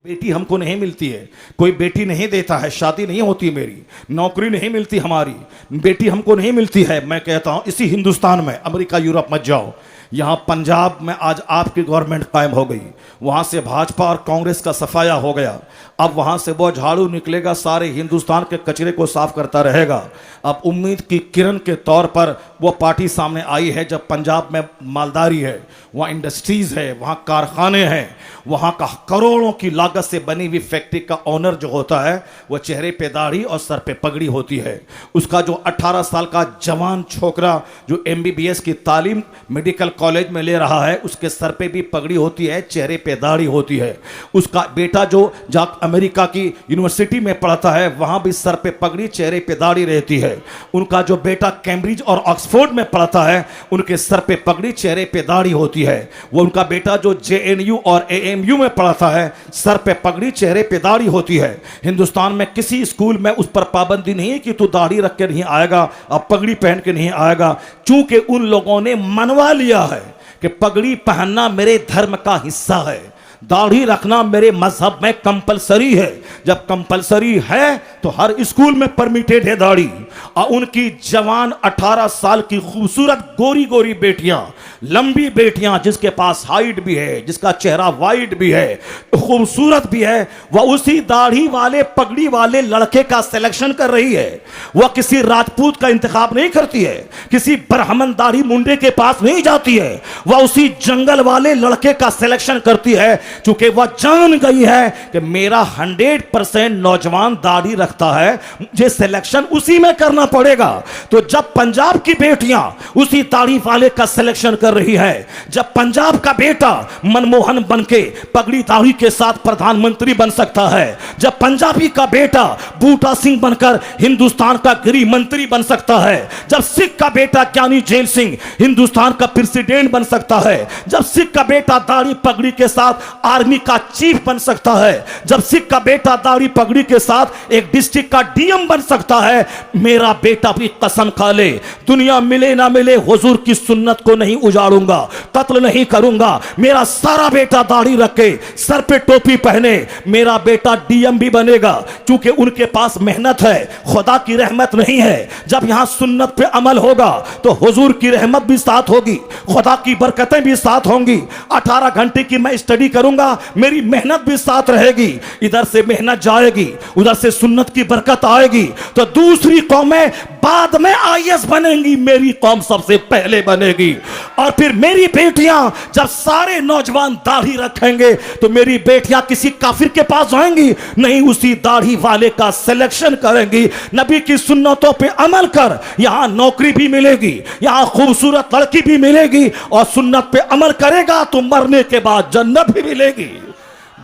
बेटी हमको नहीं मिलती है, कोई बेटी नहीं देता है, शादी नहीं होती मेरी, नौकरी नहीं मिलती हमारी, बेटी हमको नहीं मिलती है। मैं कहता हूं इसी हिंदुस्तान में अमेरिका यूरोप मत जाओ, यहाँ पंजाब में आज आपकी गवर्नमेंट कायम हो गई, वहाँ से भाजपा और कांग्रेस का सफाया हो गया। अब वहाँ से वो झाड़ू निकलेगा, सारे हिंदुस्तान के कचरे को साफ करता रहेगा। अब उम्मीद की किरण के तौर पर वो पार्टी सामने आई है। जब पंजाब में मालदारी है, वहाँ इंडस्ट्रीज है, वहाँ कारखाने हैं, वहाँ का करोड़ों की लागत से बनी हुई फैक्ट्री का ओनर जो होता है वो चेहरे पे दाढ़ी और सर पे पगड़ी होती है। उसका जो 18 साल का जवान छोकरा जो MBBS की तालीम मेडिकल कॉलेज में ले रहा है, उसके सर पे भी पगड़ी होती है, चेहरे पे दाढ़ी होती है। उसका बेटा जो अमेरिका की यूनिवर्सिटी में पढ़ता है, वहाँ भी सर पे पगड़ी, चेहरे पे दाढ़ी रहती है। उनका जो बेटा कैम्ब्रिज और ऑक्सफोर्ड में पढ़ता है, उनके सर पे पगड़ी, चेहरे पे दाढ़ी होती है। वो उनका बेटा जो JNU और AMU में पढ़ता है, सर पे पगड़ी, चेहरे पे दाढ़ी होती है। हिंदुस्तान में किसी स्कूल में उस पर पाबंदी नहीं है कि तू दाढ़ी रख के नहीं आएगा और पगड़ी पहन के नहीं आएगा, चूंकि उन लोगों ने मनवा लिया है कि पगड़ी पहनना मेरे धर्म का हिस्सा है, दाढ़ी रखना मेरे मजहब में कंपलसरी है। जब कंपलसरी है तो हर स्कूल में परमिटेड है दाढ़ी। और उनकी जवान 18 साल की खूबसूरत गोरी गोरी बेटियां, लंबी बेटियां, जिसके पास हाइट भी है, जिसका चेहरा वाइट भी है, खूबसूरत भी है, वह उसी दाढ़ी वाले पगड़ी वाले लड़के का सिलेक्शन कर रही है। वह किसी राजपूत का इंतखाब नहीं करती है, किसी ब्राह्मण दाढ़ी मुंडे के पास नहीं जाती है, वह उसी जंगल वाले लड़के का सिलेक्शन करती है, चूंकि वह जान गई है कि मेरा 100% नौजवान दाढ़ी रखता है, मुझे सिलेक्शन उसी में करना पड़ेगा। तो जब पंजाब की बेटियां उसी दाढ़ी वाले का सिलेक्शन कर रही है, जब पंजाब का बेटा मनमोहन बनके पगड़ी दाढ़ी के साथ प्रधानमंत्री बन सकता है, जब पंजाबी का बेटा बूटा सिंह बनकर हिंदुस्तान का गृह मंत्री बन सकता है, जब सिख का बेटा ज्ञानी जैल सिंह हिंदुस्तान का प्रेसिडेंट बन सकता है, जब सिख का बेटा दाढ़ी पगड़ी के साथ आर्मी का चीफ बन सकता है, जब सिख का बेटा दाढ़ी पगड़ी के साथ एक डिस्ट्रिक्ट का DM बन सकता है, मेरा बेटा भी कसम खा ले, दुनिया मिले ना मिले हुजूर की सुन्नत को नहीं उजाड़ूंगा, कत्ल नहीं करूंगा। मेरा सारा बेटा दाढ़ी रखे, सर पे टोपी पहने, मेरा बेटा DM भी बनेगा, क्योंकि उनके पास मेहनत है, खुदा की रहमत नहीं है। जब यहां सुन्नत पे अमल होगा तो हुजूर की रहमत भी साथ होगी, खुदा की बरकतें भी साथ होंगी। 18 घंटे की मैं स्टडी करूंगा, मेरी मेहनत भी साथ रहेगी, इधर से मेहनत जाएगी, उधर से सुन्नत की बरकत आएगी, तो दूसरी कौमें बाद में IAS बनेंगी, मेरी कौम सबसे पहले बनेगी। और फिर मेरी बेटियां जब सारे नौजवान दाढ़ी रखेंगे तो मेरी बेटियां किसी काफिर के पास जाएंगी नहीं, उसी दाढ़ी वाले का सिलेक्शन करेंगी। नबी की सुन्नतों पे अमल कर, यहां नौकरी भी मिलेगी, यहां खूबसूरत लड़की भी मिलेगी, और सुन्नत पे अमल करेगा तो मरने के बाद जन्नत भी मिलेगी।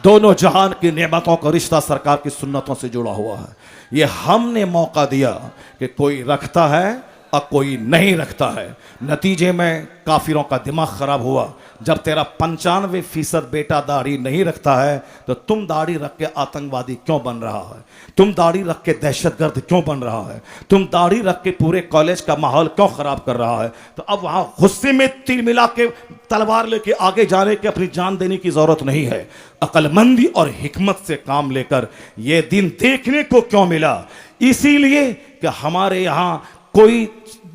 दोनों जहान की नेमतों का रिश्ता सरकार की सुन्नतों से जुड़ा हुआ है। ये हमने मौका दिया कि कोई रखता है और कोई नहीं रखता है। नतीजे में काफिरों का दिमाग खराब हुआ। जब तेरा 95% बेटा दाढ़ी नहीं रखता है तो तुम दाढ़ी रख के आतंकवादी क्यों बन रहा है, तुम दाढ़ी रख के दहशतगर्द क्यों बन रहा है, तुम दाढ़ी रख के पूरे कॉलेज का माहौल क्यों खराब कर रहा है। तो अब वहां गुस्से में तीर मिला के तलवार लेके आगे जाने के, अपनी जान देने की जरूरत नहीं है। अक्लमंदी और हिकमत से काम लेकर यह दिन देखने को क्यों मिला, इसीलिए कि हमारे यहां कोई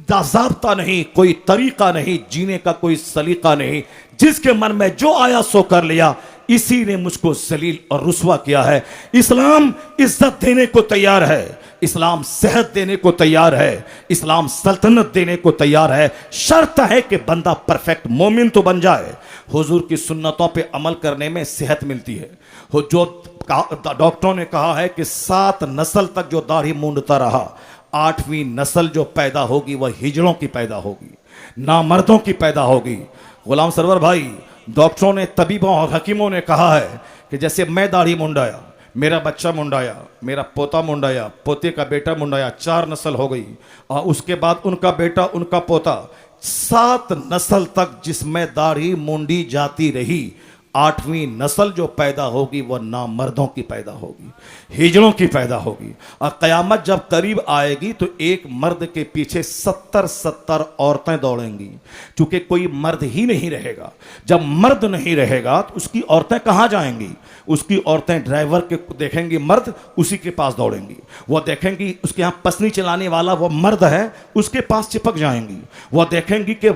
ज़ाब्ता नहीं, कोई तरीका नहीं, जीने का कोई सलीका नहीं, जिसके मन में जो आया सो कर लिया, इसी ने मुझको जलील और रुस्वा किया है। इस्लाम इज्जत देने को तैयार है, इस्लाम सेहत देने को तैयार है, इस्लाम सल्तनत देने को तैयार है। शर्त है कि बंदा परफेक्ट मोमिन तो बन जाए। हुजूर की सुन्नतों पे अमल करने में सेहत मिलती है। जो डॉक्टरों ने कहा है कि 7 नस्ल तक जो दाढ़ी मूंढता रहा, 8वीं नस्ल जो पैदा होगी वह हिजड़ों की पैदा होगी, नामर्दों की पैदा होगी। गुलाम सरवर भाई, डॉक्टरों ने, तबीबों और हकीमों ने कहा है कि जैसे मैं दाढ़ी मुंडाया, मेरा बच्चा मुंडाया, मेरा पोता मुंडाया, पोते का बेटा मुंडाया, 4 नस्ल हो गई, और उसके बाद उनका बेटा, उनका पोता, 7 नस्ल तक जिसमें दाढ़ी मुंडी जाती रही, 8वीं नस्ल जो पैदा होगी वह नामर्दों की पैदा होगी, हिजड़ों की पैदा होगी। और क़यामत जब करीब आएगी तो एक मर्द के पीछे 70 औरतें दौड़ेंगी, क्योंकि कोई मर्द ही नहीं रहेगा। जब मर्द नहीं रहेगा तो उसकी औरतें कहाँ जाएंगी? उसकी औरतें ड्राइवर के देखेंगी मर्द, उसी के पास दौड़ेंगी। वह देखेंगी उसके यहाँ पसनी चलाने वाला वो मर्द है, उसके पास चिपक जाएंगी। वह देखेंगी कि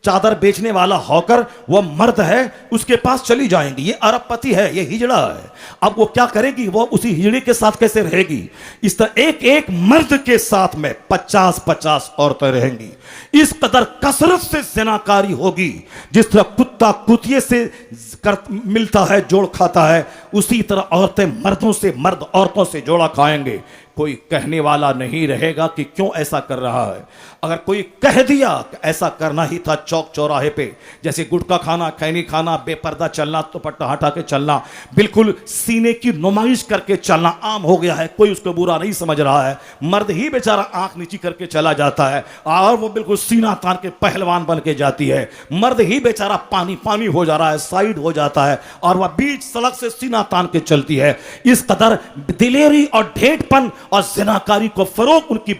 चादर बेचने वाला हॉकर वह मर्द है, उसके पास चली जाएंगी। ये अरबपति है, ये हिजड़ा है। अब वो क्या करेगी? वो उसी हिजड़े के साथ कैसे रहेगी? इस तरह एक एक मर्द के साथ में 50 औरतें रहेंगी। इस कदर कसरत से ज़िनाकारी होगी। जिस तरह कुत्ता कुतिये से मिलता है, जोड़ खाता है, उसी तरह औरतें मर्दों से, मर्द औरतों से जोड़ा खाएंगे। कोई कहने वाला नहीं रहेगा कि क्यों ऐसा कर रहा है। अगर कोई कह दिया कि ऐसा करना ही था चौक चौराहे पे, जैसे गुटखा खाना, खैनी खाना, बेपर्दा चलना, दुपट्टा हटा के चलना, बिल्कुल सीने की नुमाइश करके चलना आम हो गया है, कोई उसको बुरा नहीं समझ रहा है। मर्द ही बेचारा आंख नीची करके चला जाता है और वो बिल्कुल सीना तान के पहलवान बन के जाती है। मर्द ही बेचारा पानी पानी हो जा रहा है, साइड हो जाता है और वह बीच सड़क से सीना तान के चलती है। इस कदर दिलेरी और ढेठपन और ज़िनाकारी को फरोग उनकी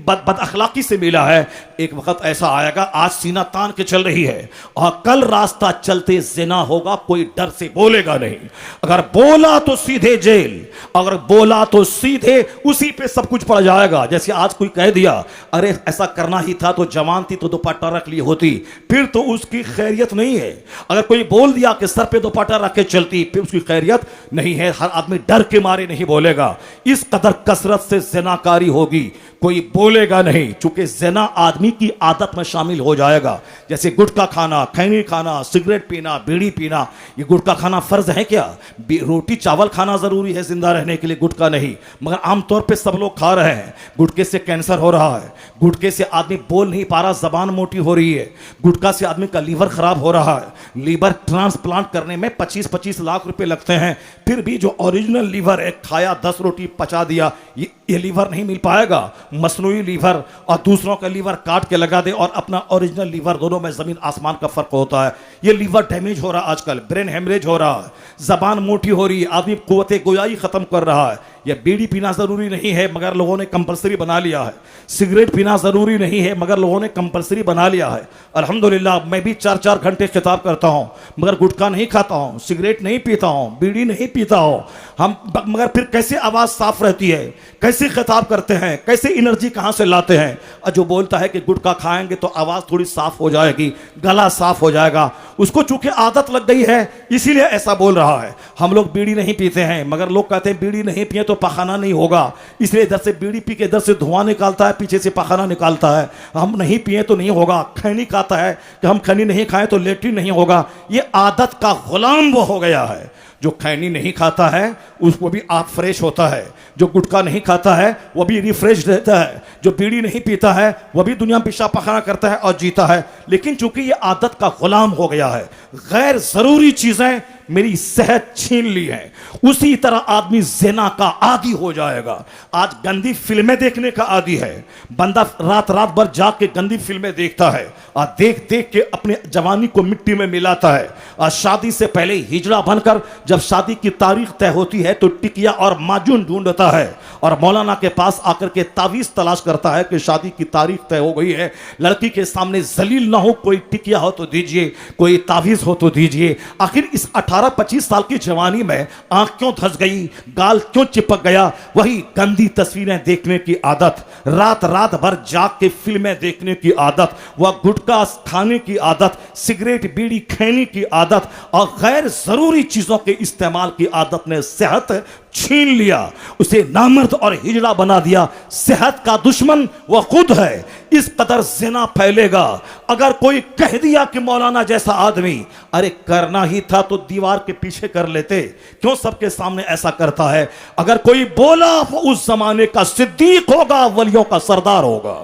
बदअखलाकी से मिला है। एक वक्त ऐसा आएगा, आज सीना तान के चल रही है और कल रास्ता चलते ज़िना होगा, कोई डर से बोलेगा नहीं। अगर बोला तो सीधे जेल, अगर बोला तो सीधे उसी पे सब कुछ पड़ जाएगा। जैसे आज कोई कह दिया अरे ऐसा करना ही था तो जवान थी तो दुपट्टा रख ली होती, फिर तो उसकी खैरियत नहीं है। अगर कोई बोल दिया कि सर पे दुपट्टा रख के चलती, फिर उसकी खैरियत नहीं है। हर आदमी डर के मारे नहीं बोलेगा। इस कदर कसरत से ज़िनाकारी होगी, कोई बोलेगा नहीं, चूंकि ज़िना आदमी की आदत में शामिल हो जाएगा। जैसे गुटखा खाना, खैनी खाना, सिगरेट पीना, बीड़ी पीना। ये गुटखा खाना फर्ज है क्या? रोटी चावल खाना जरूरी है जिंदा रहने के लिए, गुटखा नहीं। मगर आमतौर पे सब लोग खा रहे हैं। गुटखे से कैंसर हो रहा है, गुटखे से आदमी बोल नहीं पा रहा, जबान मोटी हो रही है, गुटखा से आदमी का लीवर खराब हो रहा है। लीवर ट्रांसप्लांट करने में 25-25 लाख रुपए लगते हैं, फिर भी जो ओरिजिनल लीवर है, खाया 10 रोटी पचा दिया, ये लीवर नहीं मिल पाएगा। मसनूई लीवर और दूसरों का लीवर काट के लगा दे और अपना ओरिजिनल लीवर, दोनों में जमीन आसमान का फर्क होता है। ये लीवर डैमेज हो रहा है, आजकल ब्रेन हेमरेज हो रहा है, जबान मोटी हो रही है, आदमी कुव्वते गोयाई खत्म कर रहा है। ये बीड़ी पीना जरूरी नहीं है मगर लोगों ने कंपलसरी बना लिया है। सिगरेट पीना जरूरी नहीं है मगर लोगों ने कंपलसरी बना लिया है। अल्हम्दुलिल्लाह मैं भी 4-4 घंटे खिताब करता हूँ, मगर गुटखा नहीं खाता हूँ, सिगरेट नहीं पीता हूँ, बीड़ी नहीं पीता हूँ। हम मगर फिर कैसे आवाज़ साफ रहती है, कैसे खिताब करते हैं, कैसे एनर्जी कहाँ से लाते हैं। और जो बोलता है कि गुटखा खाएंगे तो आवाज़ थोड़ी साफ हो जाएगी, गला साफ हो जाएगा, उसको चूंकि आदत लग गई है इसीलिए ऐसा बोल रहा है। हम लोग बीड़ी नहीं पीते हैं मगर लोग कहते हैं बीड़ी नहीं पिए तो पखाना नहीं होगा, इसलिए इधर से बीड़ी पी के इधर से धुआं निकालता है, पीछे से पखाना निकालता है। हम नहीं पिए तो नहीं होगा। खैनी खाता है कि हम खैनी नहीं खाएं तो लेट्रिन नहीं होगा। ये आदत का गुलाम वो हो गया है। जो खैनी नहीं खाता है उसको भी आप फ्रेश होता है, जो गुटखा नहीं खाता है वो भी रिफ्रेश रहता है, जो बीड़ी नहीं पीता है वो भी दुनिया में पेशाब पखाना करता है और जीता है। लेकिन चूंकि ये आदत का गुलाम हो गया है, गैर जरूरी चीजें मेरी सेहत छीन ली है, उसी तरह आदमी ज़िना का आदी हो जाएगा। आज गंदी फिल्में देखने का आदी है, बंदा रात रात भर जाग के गंदी फिल्में देखता है और देख देख के अपने जवानी को मिट्टी में मिलाता है। और शादी से पहले हिजड़ा बनकर जब शादी की तारीख तय होती है तो टिकिया और माजून ढूंढता है और मौलाना के पास आकर के तावीज़ तलाश करता है कि शादी की तारीख तय हो गई है, लड़की के सामने जलील ना हो, कोई टिकिया हो तो दीजिए, कोई तावीज़ हो तो दीजिए। आखिर इस 18-25 साल की जवानी में आंख क्यों धंस गई, गाल क्यों चिपक गया? वही गंदी तस्वीरें देखने की आदत, रात रात भर जाग के फिल्में देखने की आदत, वह गुटखा खाने की आदत, सिगरेट बीड़ी खैनी की आदत और गैर जरूरी चीजों के इस्तेमाल की आदत ने सेहत छीन लिया, उसे नामर्द और हिजड़ा बना दिया। सेहत का दुश्मन वह खुद है। इस कदर ज़िना फैलेगा। अगर कोई कह दिया कि मौलाना जैसा आदमी, अरे करना ही था तो दीवार के पीछे कर लेते, क्यों सबके सामने ऐसा करता है? अगर कोई बोला वो उस जमाने का सिद्दीक होगा, वलियों का सरदार होगा।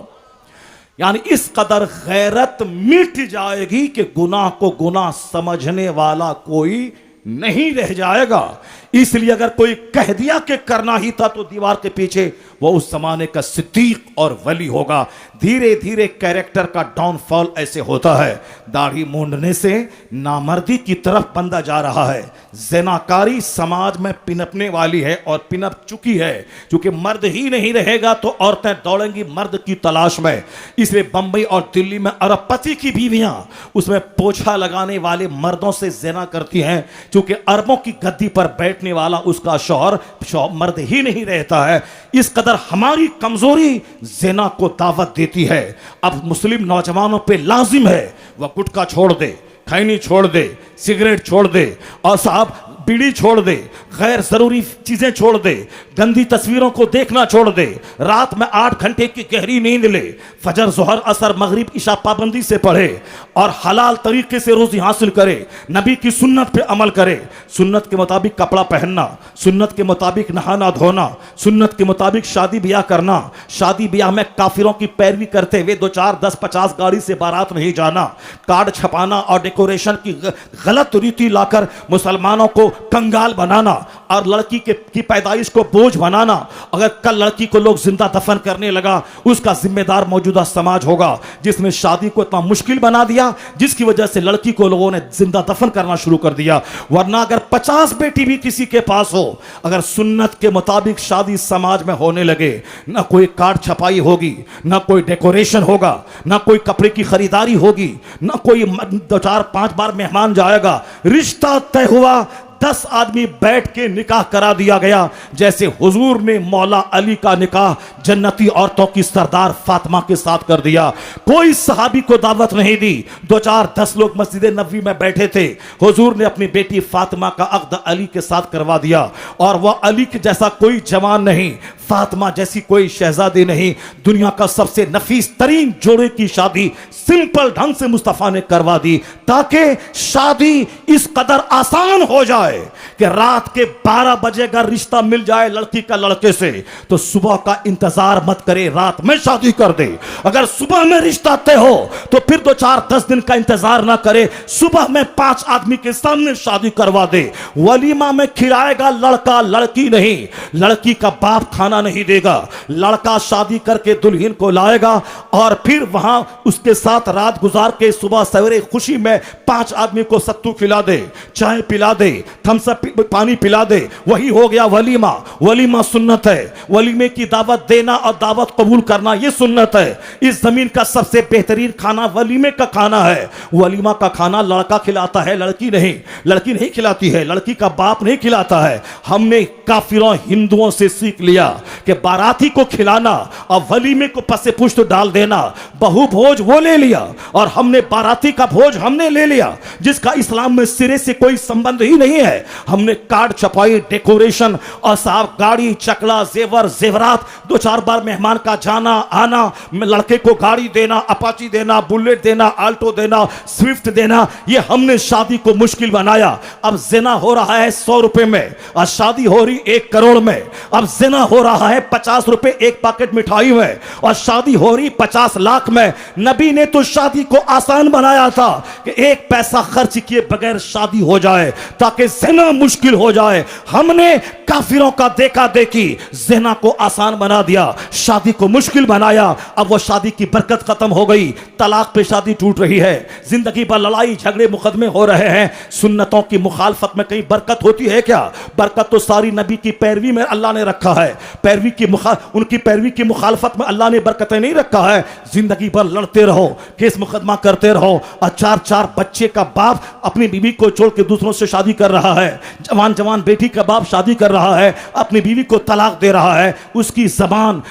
यानी इस कदर गैरत मिट जाएगी कि गुनाह को गुनाह समझने वाला कोई नहीं रह जाएगा। इसलिए अगर कोई कह दिया कि करना ही था तो दीवार के पीछे, वो उस जमाने का सिद्दीक और वली होगा। धीरे धीरे कैरेक्टर का डाउनफॉल ऐसे होता है। दाढ़ी मूंडने से नामर्दी की तरफ बंदा जा रहा है। ज़िनाकारी समाज में पिनपने वाली है और पिनप चुकी है, क्योंकि मर्द ही नहीं रहेगा तो औरतें दौड़ेंगी मर्द की तलाश में। इसलिए बंबई और दिल्ली में अरबपति की बीवियां उसमें पोछा लगाने वाले मर्दों से ज़िना करती हैं, क्योंकि अरबों की गद्दी पर बैठने वाला उसका शौहर मर्द ही नहीं रहता है। इस कदर हमारी कमजोरी ज़िना को दावत देती है। अब मुस्लिम नौजवानों पे लाजिम है वह गुटखा छोड़ दे, खैनी छोड़ दे, सिगरेट छोड़ दे, और साहब बीड़ी छोड़ दे, गैर जरूरी चीजें छोड़ दे, गंदी तस्वीरों को देखना छोड़ दे, रात में 8 घंटे की गहरी नींद ले, फजर जोहर असर मगरिब इशा पाबंदी से पढ़े और हलाल तरीके से रोजी हासिल करे, नबी की सुन्नत पे अमल करे। सुन्नत के मुताबिक कपड़ा पहनना, सुन्नत के मुताबिक नहाना धोना, सुन्नत के मुताबिक शादी ब्याह करना, शादी ब्याह में काफिरों की पैरवी करते हुए 2 4 10 50 गाड़ी से बारात नहीं जाना, कार्ड छपाना और डेकोरेशन की गलत रीति लाकर मुसलमानों को कंगाल बनाना और लड़की की पैदाइश को बोझ बनाना। अगर कल लड़की को लोग जिंदा दफन करने लगा, उसका जिम्मेदार मौजूदा समाज होगा जिसने शादी को इतना मुश्किल बना दिया, जिसकी वजह से लड़की को लोगों ने जिंदा दफन करना शुरू कर दिया। वरना अगर 50 बेटी भी किसी के पास हो, अगर सुन्नत के मुताबिक शादी समाज में होने लगे, ना कोई कार्ड छपाई होगी, ना कोई डेकोरेशन होगा, ना कोई कपड़े की खरीदारी होगी, ना कोई 2 4 5 बार मेहमान जाएगा, रिश्ता तय हुआ, 10 आदमी बैठ के निकाह करा दिया गया। जैसे हुजूर ने मौला अली का निकाह जन्नती औरतों की सरदार फातिमा के साथ कर दिया। कोई सहाबी को दावत नहीं दी, 2 4 10 लोग मस्जिद नबवी में बैठे थे, हुजूर ने अपनी बेटी फातिमा का अक़द अली के साथ करवा दिया। और वह अली के जैसा कोई जवान नहीं, फातिमा जैसी कोई शहजादी नहीं, दुनिया का सबसे नफीस तरीन जोड़े की शादी सिंपल ढंग से मुस्तफा ने करवा दी, ताकि शादी इस कदर आसान हो जाए कि रात के 12 बजे अगर रिश्ता मिल जाए लड़की का लड़के से, तो सुबह का इंतजार मत करे, रात में शादी कर दे। अगर सुबह में रिश्ता तय हो तो फिर 2 4 10 दिन का इंतजार ना करे, सुबह में 5 आदमी के सामने शादी करवा दे। वलीमा में खिलाएगा लड़का, लड़की नहीं। लड़की का बाप खाना नहीं देगा, लड़का शादी करके दुल्हन को लाएगा और फिर वहां उसके साथ रात गुजार के सुबह सवेरे खुशी में 5 आदमी को सत्तू खिला दे, चाय पिला दे, थम्स अप पानी पिला दे। वही हो गया वलीमा। वलीमा सुन्नत है, वलीमे की दावत देना और दावत कबूल करना यह सुन्नत है। इस जमीन का सबसे बेहतरीन खाना वलीमे का खाना है। वलीमा का खाना लड़का खिलाता है, लड़की नहीं। लड़की नहीं खिलाती है, लड़की का बाप नहीं खिलाता है। हमने काफिरों हिंदुओं से सीख लिया कि बाराती को खिलाना और वलीमे को पसे पुष्ट डाल देना, बहु भोज वो ले लिया और हमने बाराती का भोज हमने ले लिया, जिसका इस्लाम में सिरे से कोई संबंध ही नहीं है। हमने कार्ड छपाई, डेकोरेशन और साहब गाड़ी चकला जेवर जेवरात, 2 4 बार मेहमान का जाना आना, लड़के को गाड़ी देना, अपाची देना, बुलेट देना, आल्टो देना, स्विफ्ट देना, ये हमने शादी को मुश्किल बनाया। अब जिना हो रहा है 100 रुपए में और शादी हो रही 1 करोड़ में। अब जिना हो रहा है 50 रुपए एक पैकेट मिठाई में और शादी हो रही 50 लाख में। नबी ने तो शादी को आसान बनाया था कि 1 पैसा खर्च किए बगैर शादी हो जाए, ताकि ज़िना मुश्किल हो जाए। हमने काफिरों का देखा देखी ज़िना को आसान बना दिया, शादी को मुश्किल बनाया। अब वो शादी की बरकत खत्म हो गई, तलाक पे शादी टूट रही है, जिंदगी भर लड़ाई झगड़े मुकदमे हो रहे हैं। सुन्नतों की मुखालफत में कहीं बरकत होती है क्या? बरकत तो सारी नबी की पैरवी में अल्लाह ने रखा है। उनकी पैरवी की मुखालफत में अल्लाह ने बरकतें नहीं रखा है। जिंदगी भर लड़ते रहो, केस मुकदमा करते रहो और 4 बच्चे का बाप अपनी बीवी को छोड़ के दूसरों से शादी कर रहा है। जवान बेटी का बाप शादी कर रहा है, अपनी बीवी को तलाक दे रहा है। उसकी जबान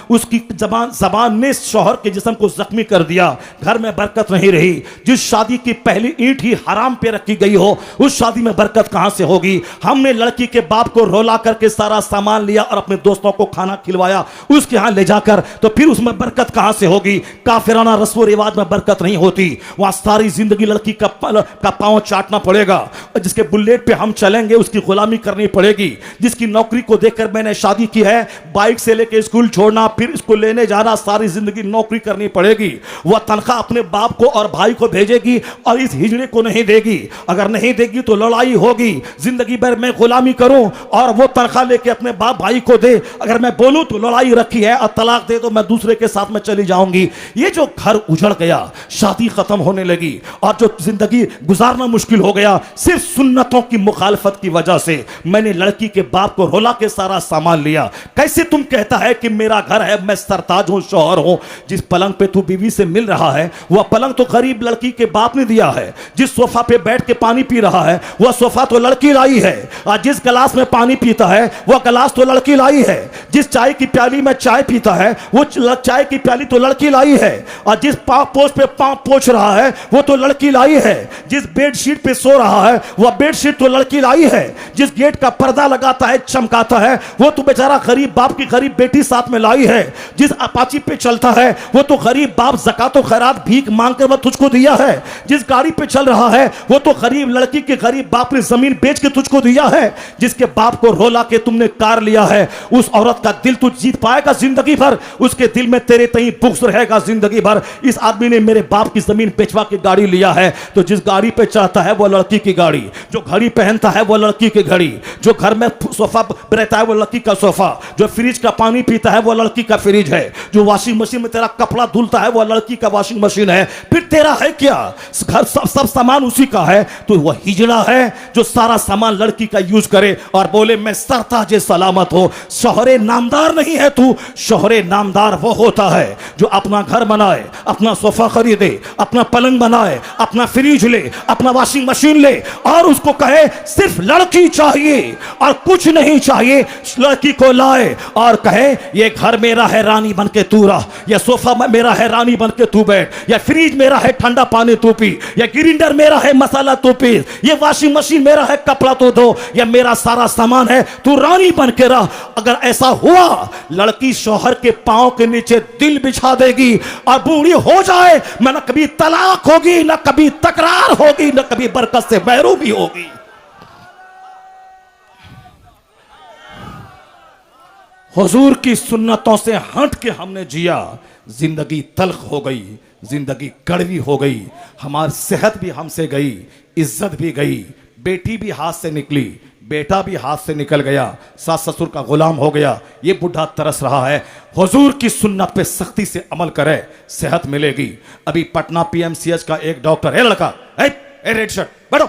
ने शौहर के जिस्म को जख्मी कर दिया। घर में बरकत नहीं रही। जिस शादी की पहली ईंट ही हराम पे रखी गई हो, उस शादी में बरकत कहां से होगी? हमने लड़की के बाप को रोला करके सारा सामान लिया और अपने दोस्तों को खाना खाना खिलवाया उसके यहाँ ले जाकर, तो फिर उसमें बरकत कहां से होगी? काफिराना रस्म रिवाज में बरकत नहीं होती। वहां सारी जिंदगी लड़की का पांव चाटना पड़ेगा। जिसके बुलेट पे हम चलेंगे उसकी गुलामी करनी पड़ेगी। जिसकी नौकरी को देखकर मैंने शादी की है, बाइक से लेकर स्कूल छोड़ना, फिर इसको लेने जाना, सारी जिंदगी नौकरी करनी पड़ेगी। वह तनख्वाह अपने बाप को और भाई को भेजेगी और इस हिजड़े को नहीं देगी। अगर नहीं देगी तो लड़ाई होगी। जिंदगी भर मैं गुलामी करूं और वो तनख्वाह लेके अपने बाप भाई को दे, अगर मैं बोलूं तो लड़ाई रखी है और तलाक दे तो मैं दूसरे के साथ में चली जाऊंगी। ये जो घर उजड़ गया, शादी खत्म होने लगी और जो जिंदगी गुजारना मुश्किल हो गया सिर्फ सुन्नतों की मुखालफत की वजह से। मैंने लड़की के बाप को रोला के सारा सामान लिया। कैसे तुम कहता है कि मेरा घर है, मैं सरताज हूं, शौहर हूं। जिस पलंग पे तू बीवी से मिल रहा है वह पलंग तो गरीब लड़की के बाप ने दिया है। जिस सोफा पे बैठ के पानी पी रहा है वह सोफा तो लड़की लाई है। और जिस गिलास में पानी पीता है वह गिलास तो लड़की लाई है। जिस चाय की प्याली में चाय पीता है वो चाय की प्याली तो लड़की लाई है। और जिस पांव पोछ पे पांव पोछ रहा है वो तो लड़की लाई है। जिस बेडशीट पे सो रहा है वह बेडशीट तो लड़की लाई है। जिस गेट का पर्दा लगाता है चमकाता है वो तो बेचारा गरीब बाप की गरीब बेटी साथ में लाई है। जिस अपाची पे चलता है वो तो गरीब बाप ज़कात और खैरात भीख मांग कर वह तुझको दिया है। जिस गाड़ी पे चल रहा है वो तो गरीब लड़की के गरीब बाप ने जमीन बेच के तुझको दिया है। जिसके बाप को रोला के तुमने कार लिया है उस औरत का दिल तू जीत पाएगा जिंदगी भर। उसके दिल में तेरे तई बुग़्ज़ रहेगा जिंदगी भर। इस आदमी ने मेरे बाप की जमीन बेचवा के गाड़ी लिया है, तो जिस गाड़ी पे चढ़ता है वो लड़की की गाड़ी, जो घड़ी पहनता है वो लड़की की घड़ी, जो घर में सोफा रहता है वो लड़की का सोफा, जो फ्रिज का पानी पीता है वो लड़की का फ्रिज है, जो वॉशिंग मशीन में तेरा कपड़ा धुलता है वो लड़की का वॉशिंग मशीन है। फिर तेरा है क्या? घर सब सामान उसी का है। तो वह हिजड़ा है जो सारा सामान लड़की का यूज करे और बोले मैं सरताजे सलामत हो। शोहरे नामदार नहीं है तू। शोहरे नामदार वो होता है जो अपना घर बनाए, अपना सोफा खरीदे, अपना पलंग बनाए, अपना फ्रिज ले, अपना वॉशिंग मशीन ले और उसको कहे सिर्फ लड़की चाहिए और कुछ नहीं चाहिए। लड़की को लाए और कहे ये घर मेरा है रानी बन के तू रह, या सोफा मेरा है रानी बन के तू बैठ, या फ्रिज मेरा है ठंडा पानी तू पी, या ग्राइंडर मेरा है मसाला तू पी, ये वॉशिंग मशीन मेरा है कपड़ा तो धो, या मेरा सारा सामान है तू रानी बन के रह। अगर ऐसा हुआ लड़की शौहर के पांव के नीचे दिल बिछा देगी और बूढ़ी हो जाए, न कभी तलाक होगी, न कभी तकरार होगी, न कभी बरकत से महरूमी होगी। हुजूर की सुन्नतों से हट के हमने जिया, जिंदगी तल्ख हो गई, जिंदगी कड़वी हो गई, हमारी सेहत भी हमसे गई, इज्जत भी गई, बेटी भी हाथ से निकली, बेटा भी हाथ से निकल गया, सास ससुर का गुलाम हो गया। ये बुढ़ा तरस रहा है। हुजूर की सुन्नत पे सख्ती से अमल करे, सेहत मिलेगी। अभी पटना पीएमसीएच का एक डॉक्टर है, लड़का ए रेड शर्ट बैठो,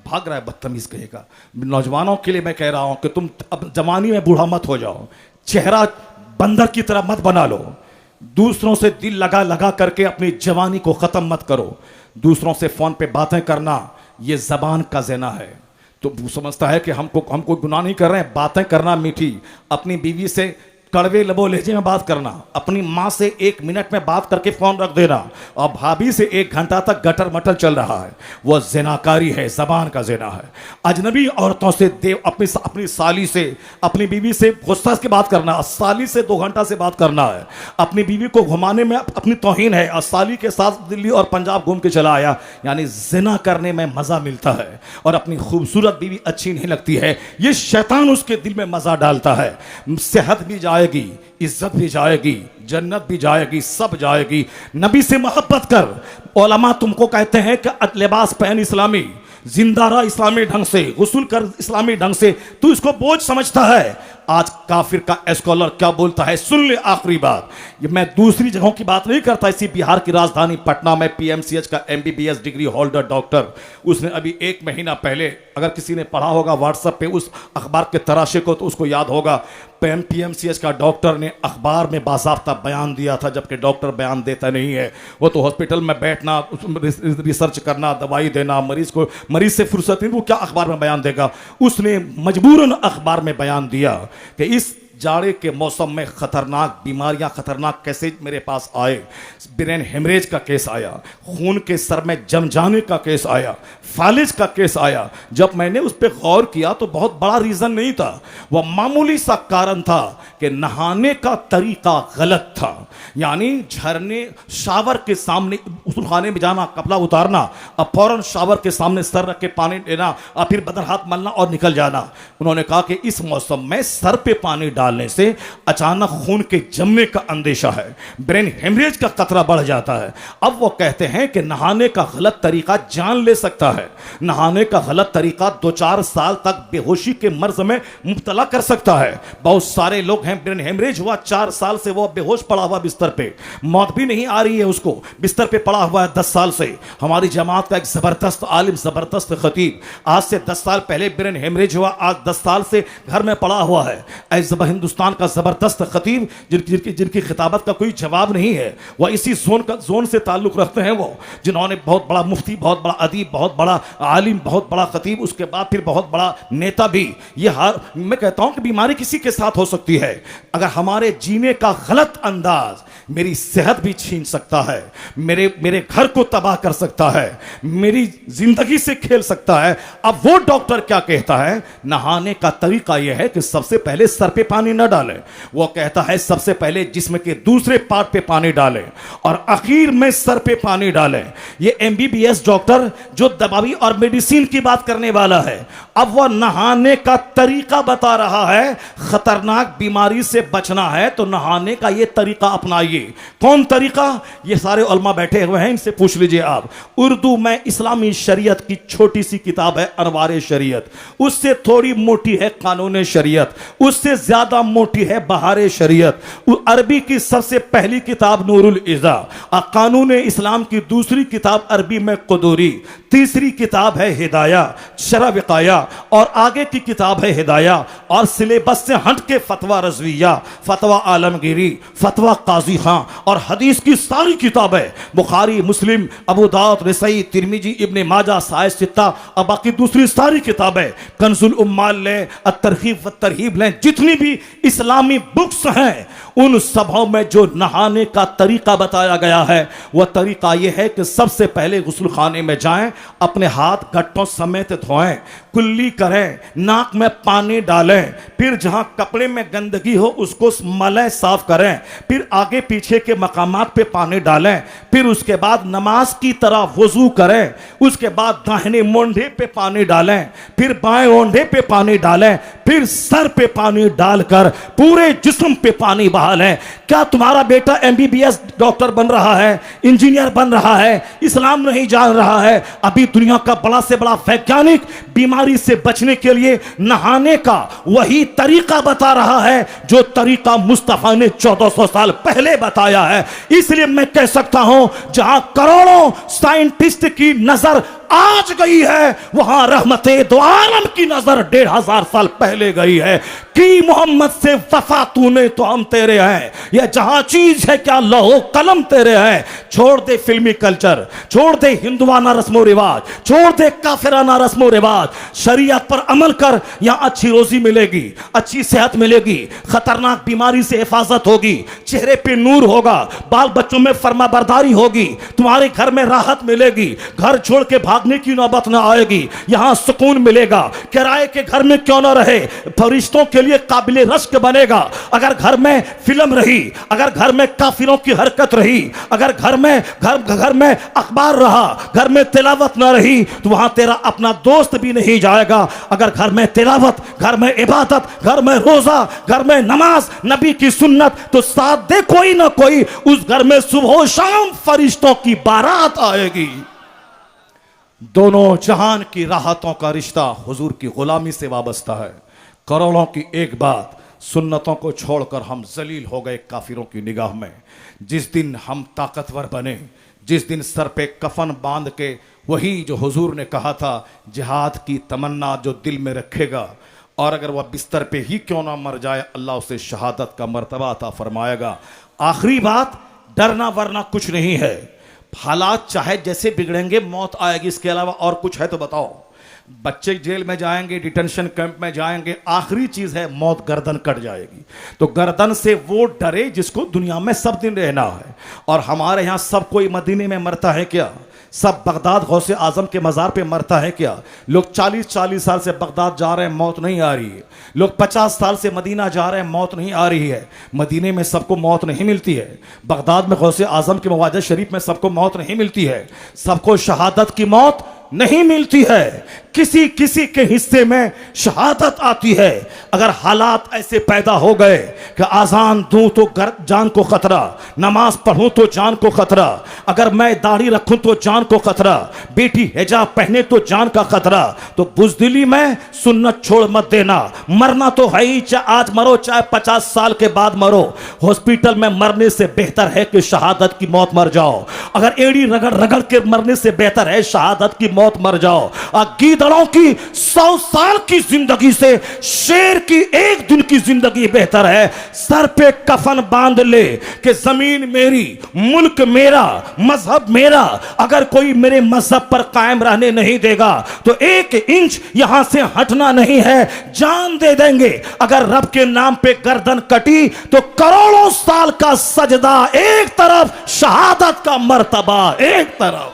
भाग रहा है बदतमीज कहेगा। नौजवानों के लिए मैं कह रहा हूं कि तुम अब जवानी में बूढ़ा मत हो जाओ, चेहरा बंदर की तरह मत बना लो। दूसरों से दिल लगा लगा करके अपनी जवानी को खत्म मत करो। दूसरों से फोन पे बातें करना ये जबान का ज़िना है। तो वो समझता है कि हमको गुनाह नहीं कर रहे हैं। बातें करना मीठी, अपनी बीवी से कड़वे लबो लहजे में बात करना, अपनी माँ से 1 मिनट में बात करके फोन रख देना, और भाभी से 1 घंटा तक गटर मटर चल रहा है, वह ज़िनाकारी है, जबान का ज़िना है। अजनबी औरतों से अपनी साली से, अपनी बीवी से गुस्सा की बात करना, साली से 2 घंटा से बात करना है। अपनी बीवी को घुमाने में अपनी तौहीन है, और साली के साथ दिल्ली और पंजाब घूम के चला आया। यानी ज़िना करने में मज़ा मिलता है और अपनी खूबसूरत बीवी अच्छी नहीं लगती है। ये शैतान उसके दिल में मज़ा डालता है। सेहत भी जाएगी, इज्जत भी जाएगी, जन्नत भी जाएगी, सब जाएगी। नबी से मोहब्बत कर। उलमा तुमको कहते हैं कि लिबास पहन इस्लामी, जिंदा रह इस्लामी ढंग से, गुस्ल कर इस्लामी ढंग से, तू इसको बोझ समझता है। आज काफिर का स्कॉलर क्या बोलता है, सुन ले आखिरी बात। ये मैं दूसरी जगहों की बात नहीं करता, इसी बिहार की राजधानी पटना में पीएमसीएच का एमबीबीएस डिग्री होल्डर डॉक्टर, उसने अभी 1 महीना पहले, अगर किसी ने पढ़ा होगा व्हाट्सएप पे उस अखबार के तराशे को तो उसको याद होगा, पीएमसीएच का डॉक्टर ने अखबार में बाज़ाब्ता बयान दिया था, जबकि डॉक्टर बयान देता नहीं है। वो तो हॉस्पिटल में बैठना, रिसर्च करना, दवाई देना, मरीज से फुर्सत नहीं, वो क्या अखबार में बयान देगा। उसने मजबूरन अखबार में बयान दिया कि इस जाड़े के मौसम में खतरनाक बीमारियां, खतरनाक कैसे मेरे पास आए। ब्रेन हेमरेज का केस आया, खून के सर में जम जाने का केस आया, फालिज का केस आया। जब मैंने उस पर गौर किया तो बहुत बड़ा रीजन नहीं था, वह मामूली सा कारण था कि नहाने का तरीका गलत था। यानी झरने, शावर के सामने गुस्ल खाने में जाना, कपड़ा उतारना, अब फौरन शावर के सामने सर रख के पानी लेना और फिर बदन हाथ मलना और निकल जाना। उन्होंने कहा कि इस मौसम में सर पे पानी डालने से अचानक खून के जमने का अंदेशा है, ब्रेन हेमरेज का खतरा बढ़ जाता है। अब वो कहते हैं कि नहाने का गलत तरीका जान ले सकता है, नहाने का गलत तरीका 2-4 साल तक बेहोशी के मर्ज में मुब्तला कर सकता है। बहुत सारे लोग हैं, ब्रेन हेमरेज हुआ, 4 साल से वो बेहोश पड़ा हुआ बिस्तर पे, मौत भी नहीं आ रही है उसको, बिस्तर पे पड़ा हुआ है 10 साल से। हमारी जमात का एक जबरदस्त आलिम, जबरदस्त खतीब, आज से 10 साल पहले ब्रेन हेमरेज हुआ, आज 10 साल से घर में पड़ा हुआ है। हिंदुस्तान का जबरदस्त खतीब जिनकी खिताबत का कोई जवाब नहीं है, वह इसी जोन से ताल्लुक रखते हैं, वो जिन्होंने बहुत बड़ा मुफ्ती, बहुत बड़ा अदीब, बहुत बड़ा आलिम, बहुत बड़ा खतीब, उसके बाद फिर बहुत बड़ा नेता भी। मैं कहता हूं कि बीमारी किसी के साथ हो सकती है, अगर हमारे जीने का गलत अंदाज मेरी सेहत भी छीन सकता है, मेरे घर को तबाह कर सकता है, मेरी जिंदगी से खेल सकता है। अब वो डॉक्टर क्या कहता है, नहाने का तरीका यह है कि सबसे पहले सर पे पानी न डालें, वो कहता है सबसे पहले जिस्म के दूसरे पार्ट पे पानी डालें और आखिर में सर पे पानी डालें। ये एमबीबीएस डॉक्टर जो दवाई और मेडिसिन की बात करने वाला है, अब वह नहाने का तरीका बता रहा है। खतरनाक बीमारी से बचना है तो नहाने का ये तरीका अपनाइए। कौन तरीका? ये सारे उलमा बैठे हुए हैं, इनसे पूछ लीजिए आप। उर्दू में इस्लामी शरीयत की छोटी सी किताब है अनवार शरीयत, उससे थोड़ी मोटी है कानून शरीयत, उससे ज्यादा मोटी है बहार शरीयत। अरबी की सबसे पहली किताब नूरुल इज़ा, कानून इस्लाम की दूसरी किताब अरबी में कुदूरी, तीसरी किताब है हिदाया शरह विकाया, और आगे की किताब है हिदाया, और सिलेबस से हट के फतवा रजविया, फतवा आलमगीरी, फतवा काजी खां, और हदीस की सारी किताबें बुखारी, मुस्लिम, अबू दाऊद, नसई, तिरमिजी, इब्ने माजा, साए सित्ता, और बाकी दूसरी सारी किताबें, कंजुल उम्माल लें, अत-तरगीब व तरहीब लें, जितनी भी इस्लामी बुक्स हैं उन सबों में जो नहाने का तरीका बताया गया है वह तरीका यह है कि सबसे पहले गुस्ल खाने में जाएं, अपने हाथ गट्टों समेत धोएं, कुल्ली करें, नाक में पानी डालें, फिर जहां कपड़े में गंदगी हो उसको मलें, साफ करें, फिर आगे पीछे के मकामात पे पानी डालें, फिर उसके बाद नमाज की तरह वजू करें, उसके बाद दाहिने मोंढे पे पानी डालें, फिर बाएं ओंढे पे पानी डालें, फिर सर पे पानी डालकर पूरे जिस्म पे पानी बहा लें। क्या तुम्हारा बेटा एमबीबीएस डॉक्टर बन रहा है, इंजीनियर बन रहा है, इस्लाम नहीं जान रहा है? अभी दुनिया का बड़ा से बड़ा वैज्ञानिक बीमारी से बचने के लिए नहाने का वही तरीका बता रहा है जो तरीका मुस्तफा ने 1400 साल पहले बताया है। इसलिए मैं कह सकता हूं जहां करोड़ों साइंटिस्ट की नजर आज गई है वहां रहमते दो आलम की नजर 1500 साल पहले गई है कि मोहम्मद से वफा तूने तो हम तेरे हैं, यह जहां चीज है क्या लौह कलम तेरे हैं। छोड़ दे फिल्मी कल्चर, छोड़ दे हिंदुआना रस्मो रिवाज, छोड़ दे काफिराना रस्मो रिवाज, शरीयत पर अमल कर, यहां अच्छी रोजी मिलेगी, अच्छी सेहत मिलेगी, खतरनाक बीमारी से हिफाजत होगी, चेहरे पे नूर होगा, बाल बच्चों में फर्मा बरदारी होगी, तुम्हारे घर में राहत मिलेगी, घर छोड़ के भागने की नौबत ना आएगी, यहां सुकून मिलेगा, किराए के घर में क्यों ना रहे फरिश्तों के लिए काबिल रश्क बनेगा। अगर घर में फिल्म रही, अगर घर में काफिरों की हरकत रही, अगर घर में अखबार रहा, घर में तिलावत ना रही तो वहां तेरा अपना दोस्त भी नहीं जाएगा। अगर घर में तिलावत, घर में इबादत, घर में रोजा, घर में नमाज, नबी की सुन्नत, तो साथ दे कोई ना कोई उस घर में सुबह शाम फरिश्तों की बारात आएगी। दोनों जहान की राहतों का रिश्ता हुजूर की गुलामी से वाबस्ता है। करोड़ों की एक बात, सुन्नतों को छोड़कर हम जलील हो गए काफिरों की निगाह में। जिस दिन हम ताकतवर बने, जिस दिन सर पे कफन बांध के वही जो हुजूर ने कहा था जिहाद की तमन्ना जो दिल में रखेगा और अगर वह बिस्तर पे ही क्यों ना मर जाए अल्लाह उसे शहादत का मर्तबा अता फरमाएगा। आखिरी बात, डरना वरना कुछ नहीं है, हालात चाहे जैसे बिगड़ेंगे मौत आएगी, इसके अलावा और कुछ है तो बताओ। बच्चे जेल में जाएंगे, डिटेंशन कैंप में जाएंगे, आखिरी चीज है मौत, गर्दन कट जाएगी। तो गर्दन से वो डरे जिसको दुनिया में सब दिन रहना है। और हमारे यहां सब कोई मदीने में मरता है क्या? सब बगदाद गौसे आजम के मज़ार पे मरता है क्या? लोग 40-40 साल से बगदाद जा रहे हैं, मौत नहीं आ रही है। लोग 50 साल से मदीना जा रहे हैं, मौत नहीं आ रही है। मदीने में सबको मौत नहीं मिलती है। बगदाद में गौसे आजम के मवाद शरीफ में सबको मौत नहीं मिलती है। सबको शहादत की मौत नहीं मिलती है। किसी किसी के हिस्से में शहादत आती है। अगर हालात ऐसे पैदा हो गए कि आजान दूं तो जान को खतरा, नमाज पढ़ूं तो जान को खतरा, अगर मैं दाढ़ी रखूं तो जान को खतरा, बेटी हिजाब पहने तो जान का खतरा, तो बुजदिली में सुन्नत छोड़ मत देना। मरना तो है ही, चाहे आज मरो चाहे 50 साल के बाद मरो। हॉस्पिटल में मरने से बेहतर है कि शहादत की मौत मर जाओ। अगर एड़ी रगड़ रगड़ के मरने से बेहतर है शहादत की मौत मर जाओ। गीदड़ों की 100 साल की जिंदगी से शेर की एक दिन की जिंदगी बेहतर है। सर पे कफन बांध ले कि जमीन मेरी, मुल्क मेरा, मजहब मेरा। अगर कोई मेरे मजहब पर कायम रहने नहीं देगा तो 1 इंच यहां से हटना नहीं है, जान दे देंगे। अगर रब के नाम पे गर्दन कटी तो करोड़ों साल का सजदा एक तरफ, शहादत का मर्तबा एक तरफ।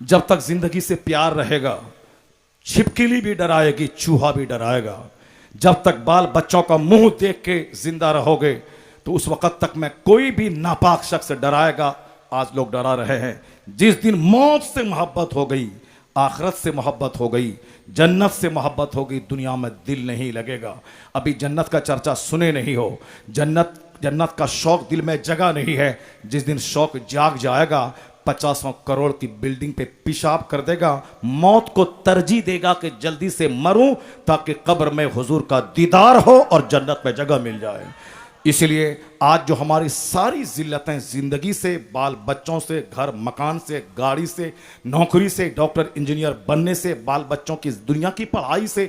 जब तक जिंदगी से प्यार रहेगा, छिपकली भी डराएगी, चूहा भी डराएगा। जब तक बाल बच्चों का मुंह देख के जिंदा रहोगे तो उस वक्त तक मैं कोई भी नापाक शख्स डराएगा। आज लोग डरा रहे हैं। जिस दिन मौत से मोहब्बत हो गई, आखिरत से मोहब्बत हो गई, जन्नत से मोहब्बत हो गई, दुनिया में दिल नहीं लगेगा। अभी जन्नत का चर्चा सुने नहीं हो। जन्नत का शौक दिल में जगह नहीं है। जिस दिन शौक जाग जाएगा, 50 करोड़ की बिल्डिंग पे पेशाब कर देगा, मौत को तरजीह देगा कि जल्दी से मरूं ताकि कब्र में हुजूर का दीदार हो और जन्नत में जगह मिल जाए। इसलिए आज जो हमारी सारी जिल्लतें जिंदगी से, बाल बच्चों से, घर मकान से, गाड़ी से, नौकरी से, डॉक्टर इंजीनियर बनने से, बाल बच्चों की दुनिया की पढ़ाई से,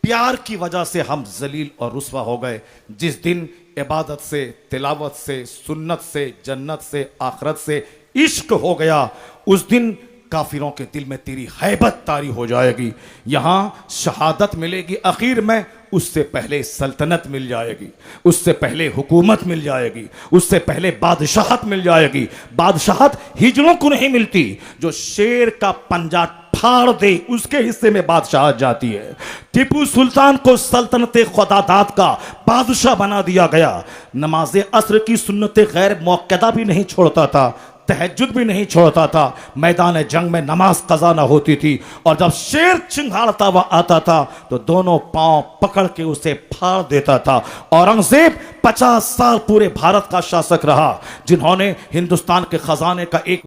प्यार की वजह से हम जलील और रुस्वा हो गए। जिस दिन इबादत से, तिलावत से, सुन्नत से, जन्नत से, आखिरत से इश्क हो गया, उस दिन काफिरों के दिल में तेरी हैबत तारी हो जाएगी। यहां शहादत मिलेगी आखिर में, उससे पहले सल्तनत मिल जाएगी, उससे पहले हुकूमत मिल जाएगी, उससे पहले बादशाहत मिल जाएगी। बादशाहत हिजड़ों को नहीं मिलती। जो शेर का पंजा फाड़ दे उसके हिस्से में बादशाहत जाती है। टीपू सुल्तान को सल्तनत खुदादाद का बादशाह बना दिया गया। नमाज असर की सुन्नत गैर मुअक्कदा भी नहीं छोड़ता था, तहज्जुद भी नहीं छोड़ता था। मैदान जंग में नमाज कज़ा न होती थी और जब शेर चिंगाड़ता हुआ आता था तो दोनों पांव पकड़ के उसे फाड़ देता था। औरंगजेब 50 साल पूरे भारत का शासक रहा, जिन्होंने हिंदुस्तान के खजाने का एक